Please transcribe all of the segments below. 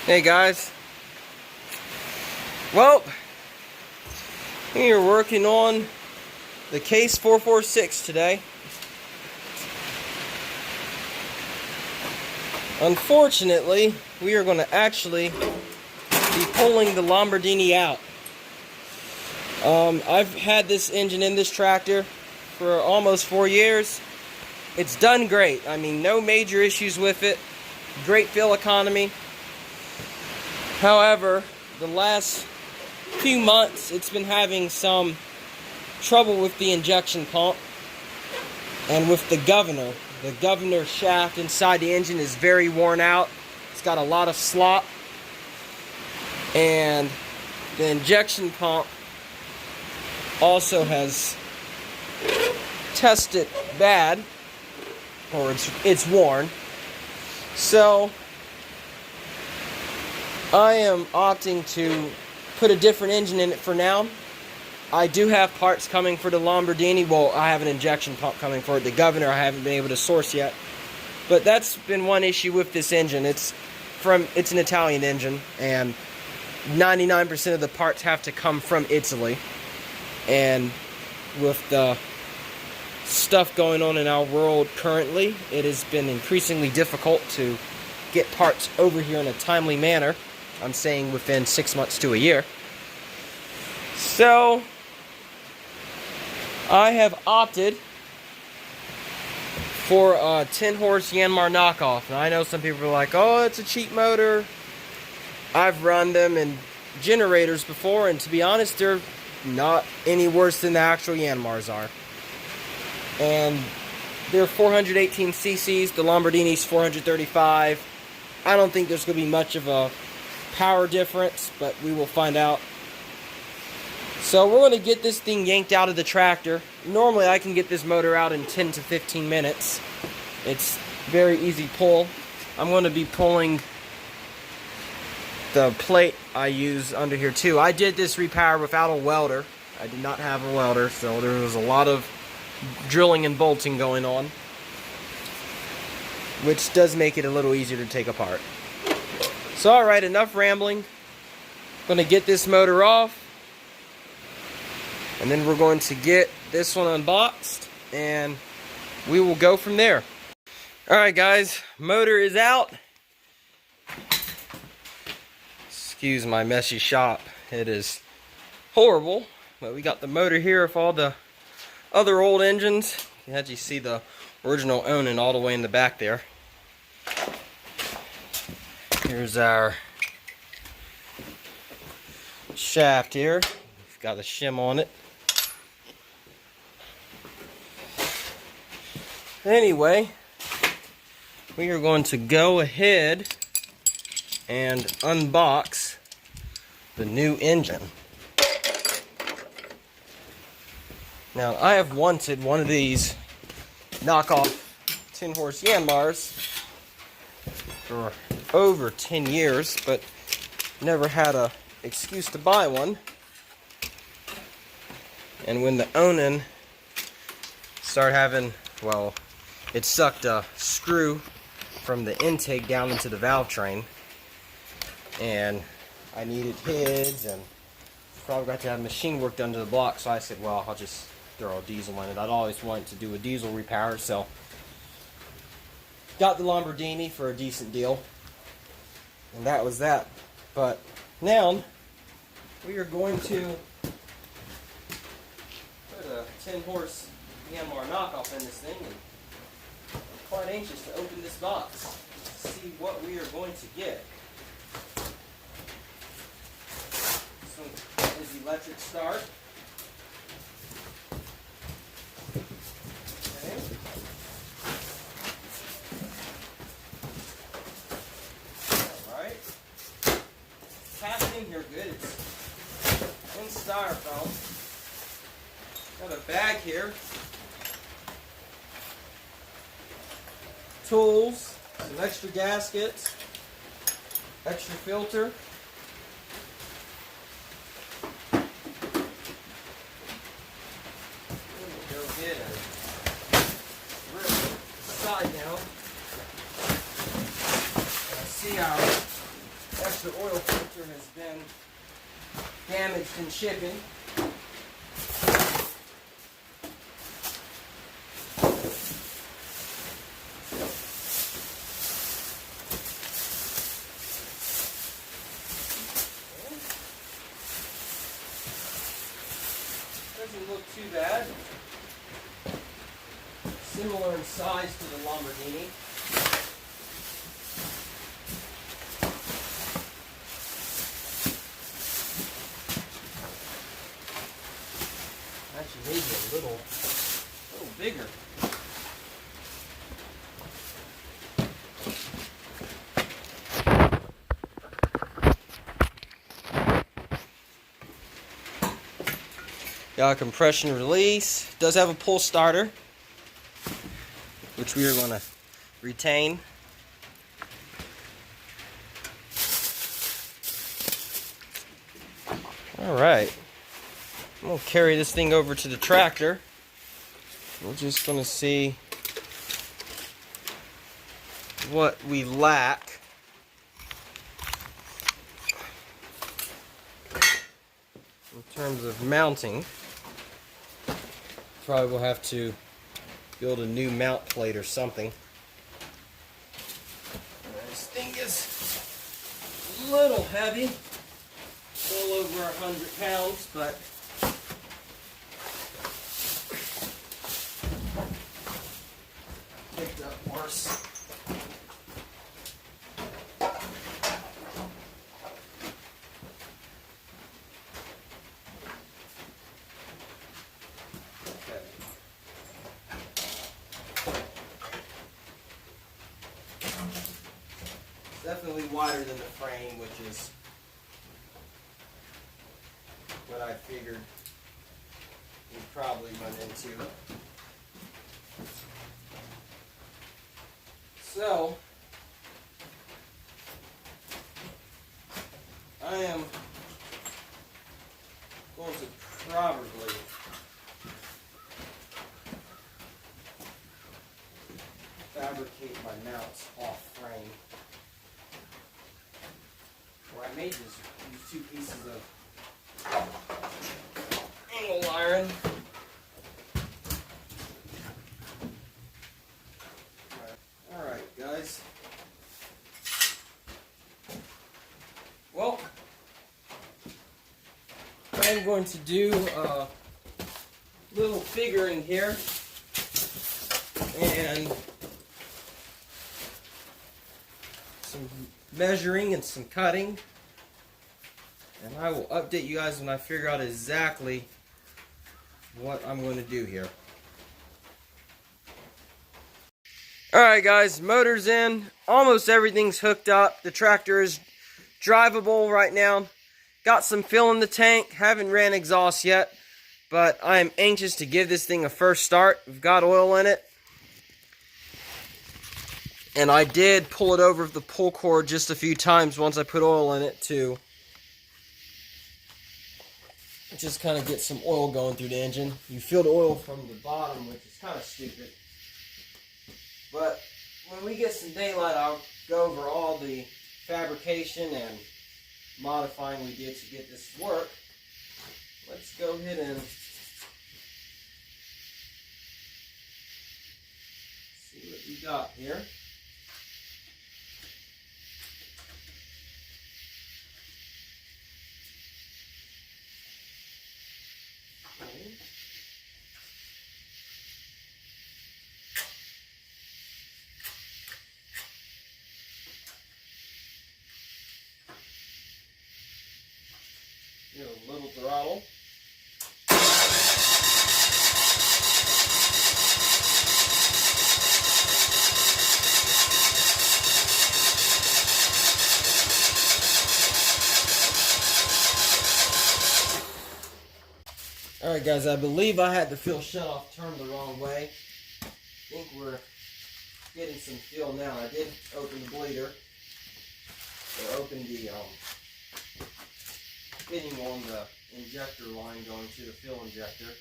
Hey guys, well, we are working on the case 446 today. Unfortunately, we are going to actually be pulling the Lombardi out. I've had this engine in this tractor for almost 4 years. It's done great. I mean, no major issues with it. Great fuel economy. However, the last few months it's been having some trouble with the injection pump and with the governor. The governor shaft inside the engine is very worn out. It's got a lot of slop. And the injection pump also has tested bad, or it's worn. So I am opting to put a different engine in it for now. I do have parts coming for the Lombardi. Well, I have an injection pump coming for it. The governor I haven't been able to source yet. But that's been one issue with this engine. It's an Italian engine, and 99% of the parts have to come from Italy. And with the stuff going on in our world currently, it has been increasingly difficult to get parts over here in a timely manner. I'm saying within 6 months to a year. So I have opted for a 10-horse Yanmar knockoff. Now I know some people are like, oh, it's a cheap motor. I've run them in generators before, and to be honest, they're not any worse than the actual Yanmars are. And they're 418 cc's, the Lombardi's 435. I don't think there's going to be much of a power difference, but we will find out. So we're going to get this thing yanked out of the tractor. Normally I can get this motor out in 10 to 15 minutes. It's very easy pull. I'm going to be pulling the plate I use under here too. I did this repower without a welder. I did not have a welder, so there was a lot of drilling and bolting going on, which does make it a little easier to take apart. So alright, enough rambling. I'm going to get this motor off, and then we're going to get this one unboxed, and we will go from there. Alright guys, motor is out. Excuse my messy shop. It is horrible, but we got the motor here with all the other old engines. You can actually see the original Onan all the way in the back there. Here's our shaft here. It's got a shim on it. Anyway, we are going to go ahead and unbox the new engine. Now, I have wanted one of these knockoff 10-horse Yanmars for over 10 years, but never had an excuse to buy one. And when the Onan started having, well, it sucked a screw from the intake down into the valve train, and I needed heads and probably got to have machine work done to the block, so I said, well, I'll just throw a diesel in it. I'd always wanted to do a diesel repower, so got the Lombardi for a decent deal, and that was that. But now we are going to put a 10-horse Yanmar knockoff in this thing, and I'm quite anxious to open this box to see what we are going to get. This one is electric start. Okay. Alright. Packed in here good. It's in styrofoam. Got a bag here. Tools, some extra gaskets, extra filter. Go get it. Rip the side down. See our extra the oil filter has been damaged in shipping. Doesn't look too bad. Similar in size to the Lombardi. Actually, maybe a little bigger. Got a compression release. Does have a pull starter, which we are going to retain. Alright, I'm going to carry this thing over to the tractor. We're just going to see what we lack. In terms of mounting. Probably will have to build a new mount plate or something. This thing is a little heavy, well over 100 pounds, but picked up worse. Definitely wider than the frame, which is what I figured we'd probably run into. So, I am going to probably fabricate my mounts off frame. Or I may just use 2 pieces of angle iron. Alright, guys. Well, I'm going to do a little figuring here. And some measuring and some cutting, and I will update you guys when I figure out exactly what I'm going to do here. Alright guys, motor's in, almost everything's hooked up, the tractor is drivable right now, got some fill in the tank, haven't ran exhaust yet, but I am anxious to give this thing a first start. We've got oil in it. And I did pull it over the pull cord just a few times once I put oil in it to just kind of get some oil going through the engine. You feel the oil from the bottom, which is kind of stupid. But when we get some daylight, I'll go over all the fabrication and modifying we did to get this to work. Let's go ahead and see what we got here. Get a little throttle. Alright guys, I believe I had the fuel shutoff turned the wrong way. I think we're getting some fuel now. I did open the bleeder, or open the fitting on the injector line going to the fuel injector.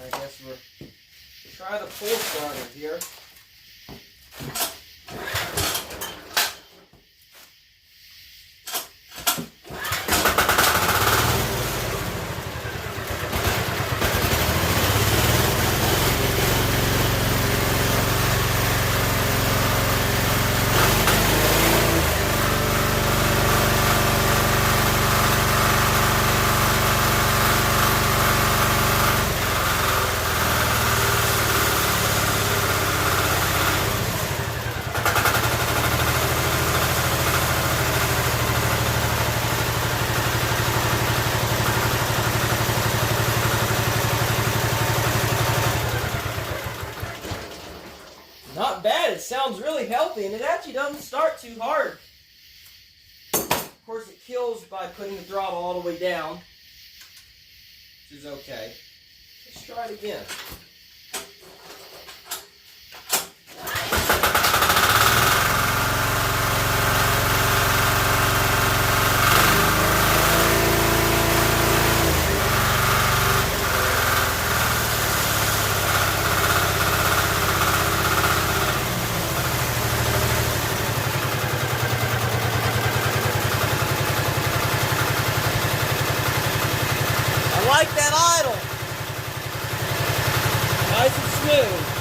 I guess we're try the pull starter here. helping. It actually doesn't start too hard. Of course, it kills by putting the throttle all the way down, which is okay. Let's try it again. I like that idle. Nice and smooth.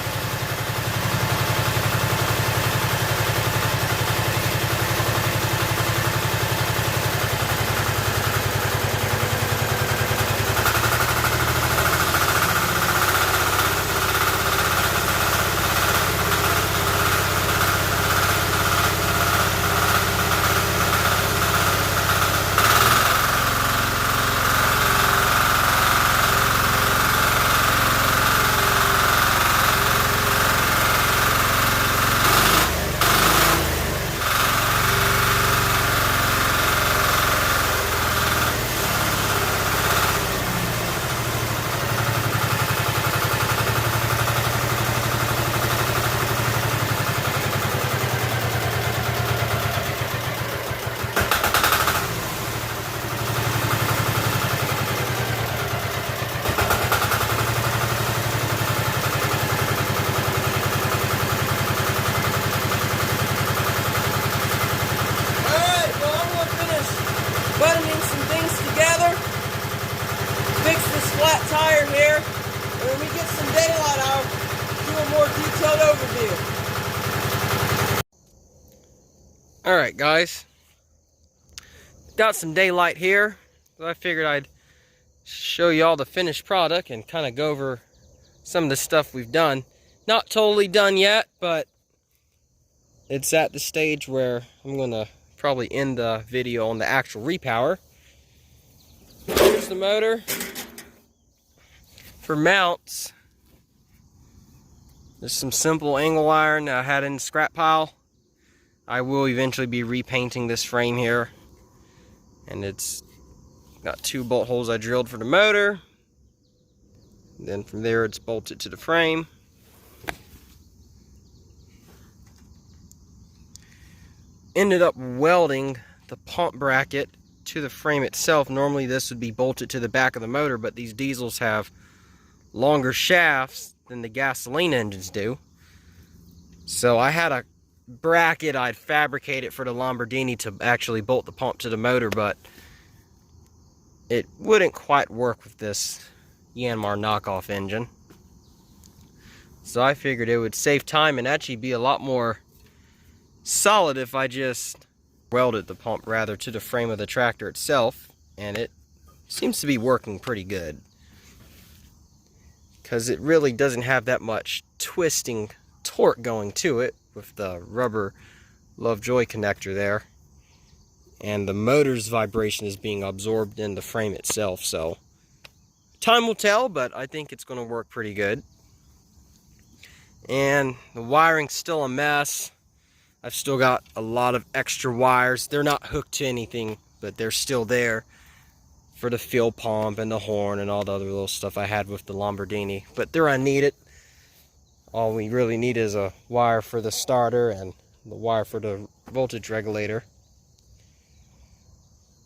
Buttoning some things together, fix this flat tire here, and when we get some daylight, I'll do a more detailed overview. Alright guys, got some daylight here, so I figured I'd show you all the finished product and kind of go over some of the stuff we've done. Not totally done yet, but it's at the stage where I'm going to probably end the video on the actual repower. Here's the motor. For mounts, there's some simple angle iron that I had in the scrap pile. I will eventually be repainting this frame here, and it's got 2 bolt holes I drilled for the motor. Then from there it's bolted to the frame. Ended up welding the pump bracket to the frame itself. Normally this would be bolted to the back of the motor, but these diesels have longer shafts than the gasoline engines do. So I had a bracket I'd fabricated for the Lombardi to actually bolt the pump to the motor, but it wouldn't quite work with this Yanmar knockoff engine. So I figured it would save time and actually be a lot more solid if I just welded the pump rather to the frame of the tractor itself, and it seems to be working pretty good because it really doesn't have that much twisting torque going to it with the rubber Lovejoy connector there, and the motor's vibration is being absorbed in the frame itself. So time will tell, but I think it's going to work pretty good. And the wiring's still a mess. I've still got a lot of extra wires. They're not hooked to anything, but they're still there for the fuel pump and the horn and all the other little stuff I had with the Lombardi. But they're unneeded. All we really need is a wire for the starter and the wire for the voltage regulator.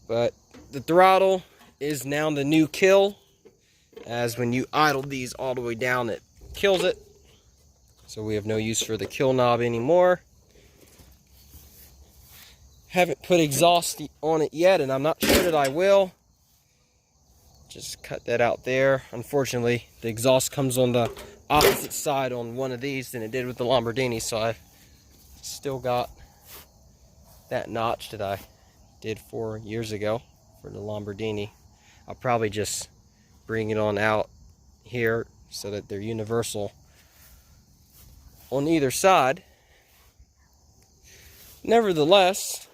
But the throttle is now the new kill, as when you idle these all the way down, it kills it. So we have no use for the kill knob anymore. Haven't put exhaust on it yet, and I'm not sure that I will. Just cut that out there. Unfortunately, the exhaust comes on the opposite side on one of these than it did with the Lombardi, so I've still got that notch that I did 4 years ago for the Lombardi. I'll probably just bring it on out here so that they're universal on either side. Nevertheless,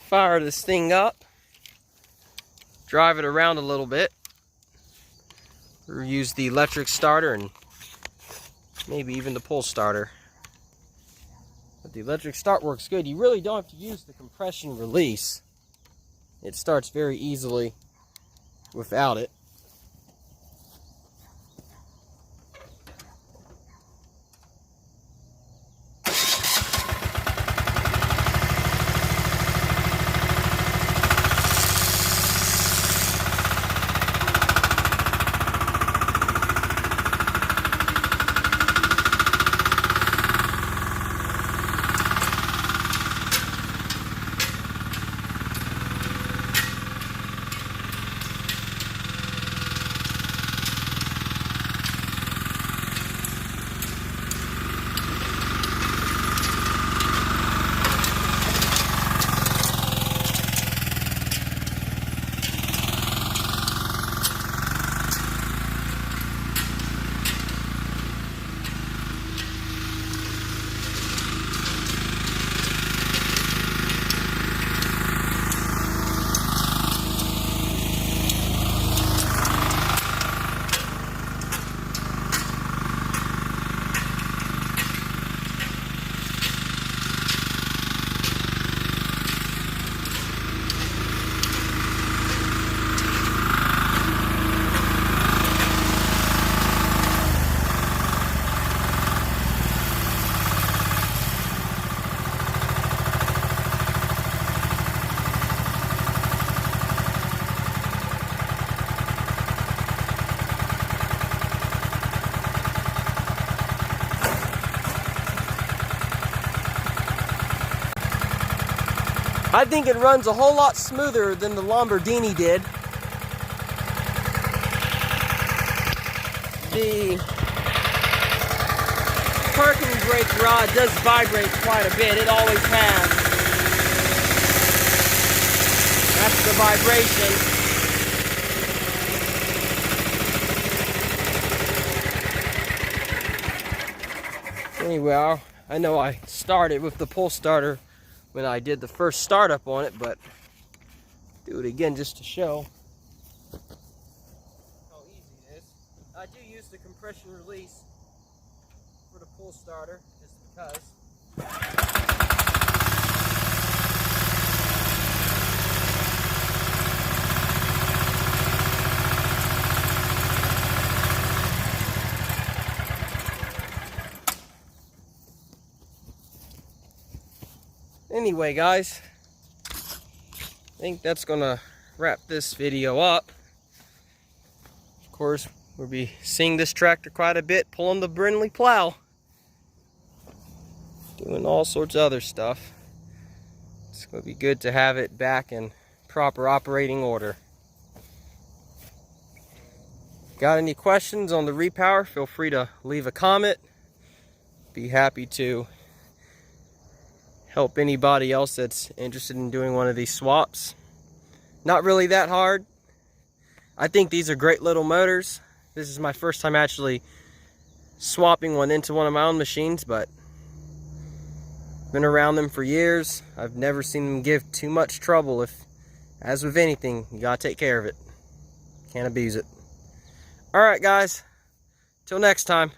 fire this thing up, drive it around a little bit, or use the electric starter and maybe even the pull starter. But the electric start works good. You really don't have to use the compression release. It starts very easily without it. I think it runs a whole lot smoother than the Lombardi did. The parking brake rod does vibrate quite a bit. It always has. That's the vibration. Anyway, I know I started with the pull starter when I did the first startup on it, but do it again just to show how easy it is. I do use the compression release for the pull starter just because. Anyway, guys, I think that's gonna wrap this video up. Of course, we'll be seeing this tractor quite a bit, pulling the Brindley plow, doing all sorts of other stuff. It's gonna be good to have it back in proper operating order. Got any questions on the repower? Feel free to leave a comment. Be happy to help anybody else that's interested in doing one of these swaps. Not really that hard. I think these are great little motors. This is my first time actually swapping one into one of my own machines, but been around them for years. I've never seen them give too much trouble. As with anything, you gotta take care of it. Can't abuse it. Alright guys, till next time.